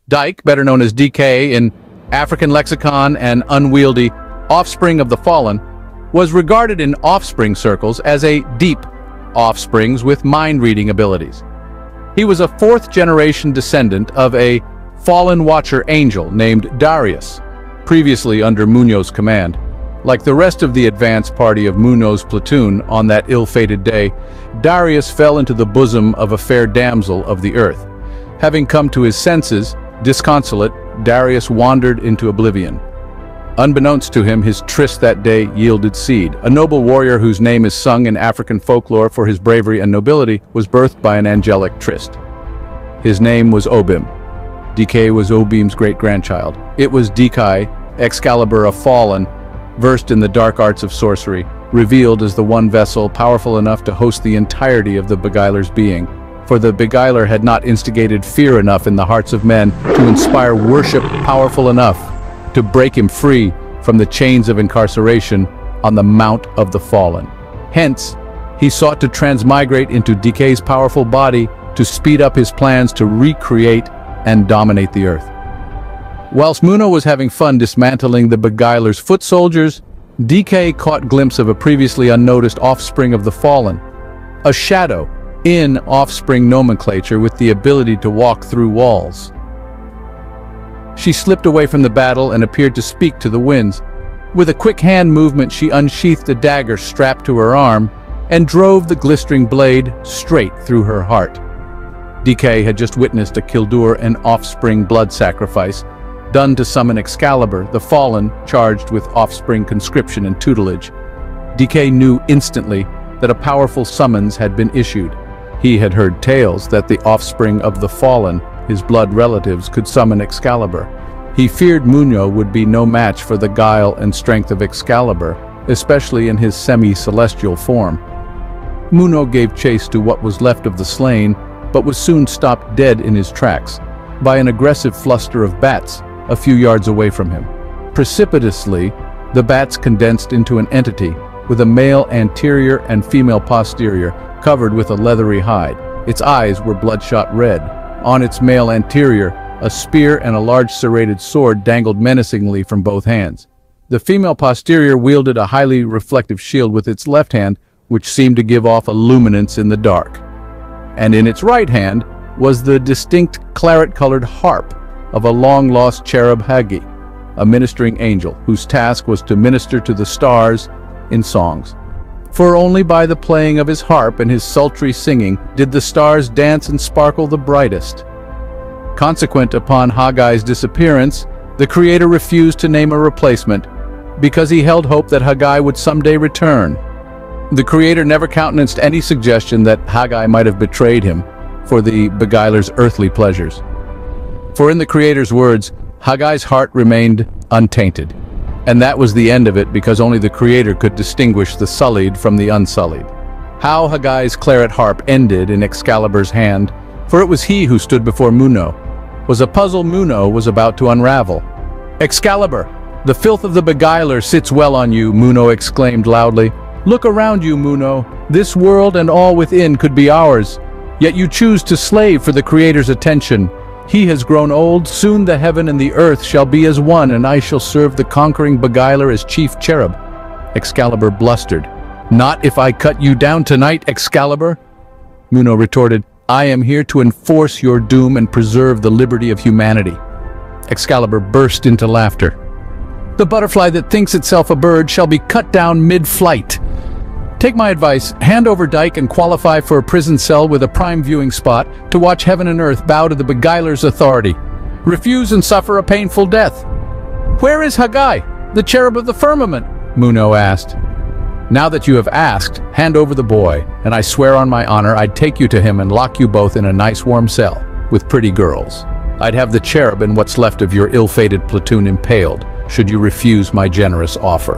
Dike, better known as Dike in African lexicon and unwieldy offspring of the fallen, was regarded in offspring circles as a deep offsprings with mind-reading abilities. He was a fourth-generation descendant of a fallen watcher angel named Darius, previously under Muno's command. Like the rest of the advance party of Muno's platoon on that ill-fated day, Darius fell into the bosom of a fair damsel of the earth. Having come to his senses, disconsolate, Darius wandered into oblivion. Unbeknownst to him, his tryst that day yielded seed. A noble warrior whose name is sung in African folklore for his bravery and nobility was birthed by an angelic tryst. His name was Obim. Dike was Obim's great-grandchild. It was Dike, Excalibur, a fallen, versed in the dark arts of sorcery, revealed as the one vessel powerful enough to host the entirety of the beguiler's being. For the beguiler had not instigated fear enough in the hearts of men to inspire worship powerful enough to break him free from the chains of incarceration on the Mount of the Fallen. Hence, he sought to transmigrate into Dike's powerful body to speed up his plans to recreate and dominate the earth. Whilst Muno was having fun dismantling the beguiler's foot soldiers, Dike caught glimpse of a previously unnoticed offspring of the Fallen, a shadow in offspring nomenclature with the ability to walk through walls. She slipped away from the battle and appeared to speak to the winds. With a quick hand movement, she unsheathed a dagger strapped to her arm and drove the glistering blade straight through her heart. Dike had just witnessed a Kildur-an Offspring blood sacrifice done to summon Excalibur, the Fallen, charged with offspring conscription and tutelage. Dike knew instantly that a powerful summons had been issued. He had heard tales that the offspring of the Fallen, his blood relatives, could summon Excalibur. He feared Muno would be no match for the guile and strength of Excalibur, especially in his semi-celestial form. Muno gave chase to what was left of the slain, but was soon stopped dead in his tracks by an aggressive fluster of bats a few yards away from him. Precipitously, the bats condensed into an entity with a male anterior and female posterior covered with a leathery hide. Its eyes were bloodshot red. On its male anterior, a spear and a large serrated sword dangled menacingly from both hands. The female posterior wielded a highly reflective shield with its left hand, which seemed to give off a luminance in the dark. And in its right hand was the distinct claret-colored harp of a long-lost cherub Hagi, a ministering angel whose task was to minister to the stars in songs. For only by the playing of his harp and his sultry singing did the stars dance and sparkle the brightest. Consequent upon Hagai's disappearance, the creator refused to name a replacement because he held hope that Hagai would someday return. The creator never countenanced any suggestion that Hagai might have betrayed him for the beguiler's earthly pleasures. For in the creator's words, Hagai's heart remained untainted. And that was the end of it, because only the creator could distinguish the sullied from the unsullied. How Hagai's claret harp ended in Excalibur's hand, for it was he who stood before Muno, was a puzzle Muno was about to unravel. "Excalibur, the filth of the beguiler sits well on you," Muno exclaimed loudly. "Look around you, Muno. This world and all within could be ours, yet you choose to slave for the creator's attention. He has grown old, soon the heaven and the earth shall be as one, and I shall serve the conquering beguiler as chief cherub." Excalibur blustered. "Not if I cut you down tonight, Excalibur." Muno retorted, "I am here to enforce your doom and preserve the liberty of humanity." Excalibur burst into laughter. "The butterfly that thinks itself a bird shall be cut down mid-flight. Take my advice, hand over Dike and qualify for a prison cell with a prime viewing spot to watch heaven and earth bow to the beguiler's authority. Refuse and suffer a painful death." "Where is Hagai, the cherub of the firmament?" Muno asked. "Now that you have asked, hand over the boy, and I swear on my honor I'd take you to him and lock you both in a nice warm cell with pretty girls. I'd have the cherub and what's left of your ill-fated platoon impaled, should you refuse my generous offer."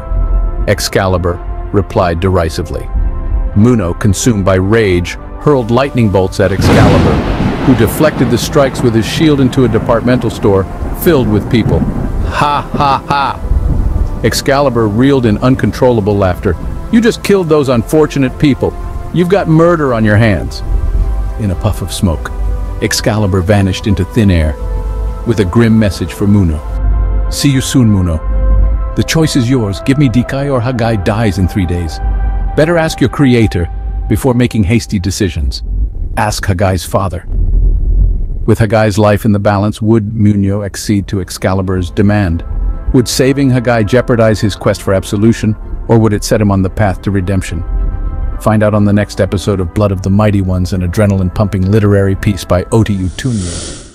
Excalibur replied derisively. Muno, consumed by rage, hurled lightning bolts at Excalibur, who deflected the strikes with his shield into a departmental store filled with people. "Ha ha ha!" Excalibur reeled in uncontrollable laughter. "You just killed those unfortunate people. You've got murder on your hands." In a puff of smoke, Excalibur vanished into thin air. with a grim message for Muno. See you soon, Muno. The choice is yours. Give me Dike or Haggai dies in 3 days. Better ask your creator before making hasty decisions. Ask Haggai's father. With Haggai's life in the balance, would Muno accede to Excalibur's demand? Would saving Haggai jeopardize his quest for absolution, or would it set him on the path to redemption? Find out on the next episode of Blood of the Mighty Ones, an adrenaline-pumping literary piece by Oti Utunio.